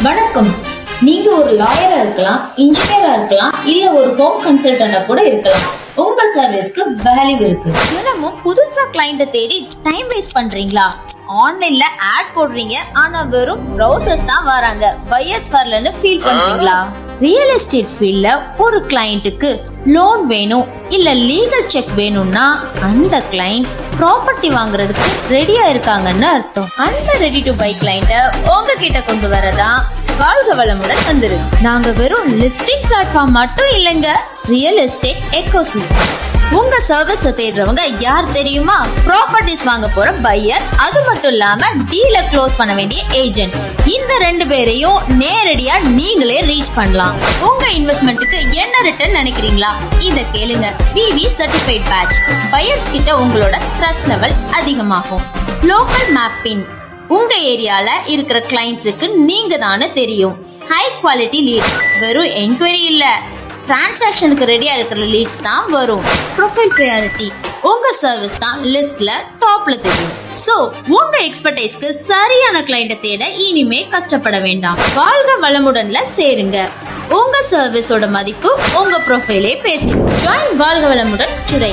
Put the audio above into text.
வணக்கம். நீங்க ஒரு லாயரா இருக்கலாம், இன்ஜினியரா இருக்கலாம், இல்ல ஒரு ஹோம் கன்சல்டன்டா கூட இருக்கலாம். உங்க சர்வீஸ்க்கு வேல்யூ இருக்கு. தினமும் புதுசா கிளைண்ட தேடி டைம் வேஸ்ட் பண்றீங்களா? ஆன்லைன்ல ஆட் போடுறீங்க, ஆனா வெறும் ப்ரௌசர்ஸ் தான் வராங்க, பையர்ஸ் வரலன்னு ஃபீல் பண்றீங்களா? ரியல் எஸ்டேட் ஃபீல்ட்ல ஒரு கிளையண்ட்டுக்கு லோன் வேணும் இல்ல லீகல் செக் வேணும்னா அந்த கிளையண்ட் ப்ராப்பர்ட்டி வாங்குறதுக்கு ரெடியா இருக்காங்கன்னு அர்த்தம். அந்த ரெடி டு பை கிளையண்ட உங்ககிட்ட கொண்டு வரதா வாழ்க வளமுடன் வந்துரு. நாங்க வெறும் லிஸ்டிங் பிளாட்ஃபார்ம் மட்டும் இல்லைங்க, ரியல் எஸ்டேட் எக்கோசிஸ்டம். உங்க சர்வீஸ் தேடுறவங்க யார் தெரியுமா? ப்ராப்பர்ட்டிஸ் வாங்க போற பையர், அது மட்டும் இல்லாம டீல க்ளோஸ் பண்ண வேண்டிய ஏஜென்ட். இந்த ரெண்டு பேரையும் நேரடியா நீங்களே ரீச் பண்ணலாம். உங்க இன்வெஸ்ட்மெண்ட்டுக்கு என்ன ரிட்டர்ன் நினைக்கிறீங்களா? இத கேளுங்க. PV certified batch. பையர்ஸ் கிட்ட உங்களோட ட்ரஸ்ட் லெவல் அதிகமாகும். Local mapping. உங்க ஏரியால இருக்கிற கிளைண்ட்ஸுக்கு நீங்க தானே தெரியும். High quality lead. வெறும் என்கொயரி இல்ல, டிரான்சாக்ஷனுக்கு ரெடியா இருக்கிற லீட்ஸ் தான் வரும். Profile priority. உங்க சர்வீஸ் தான் லிஸ்ட்ல டாப்ல தெரியும். சோ உங்க எக்ஸ்பர்டைஸ்க்கு சரியான கிளைண்ட தேட இனிமே கஷ்டப்பட வேண்டாம். வாழ்க வளமுடன்ல சேருங்க. உங்க சர்வீஸோட மதிப்பு உங்க ப்ரொஃபைலே பேசிடும். ஜாயின் வாழ்க வளமுடன் டுடே.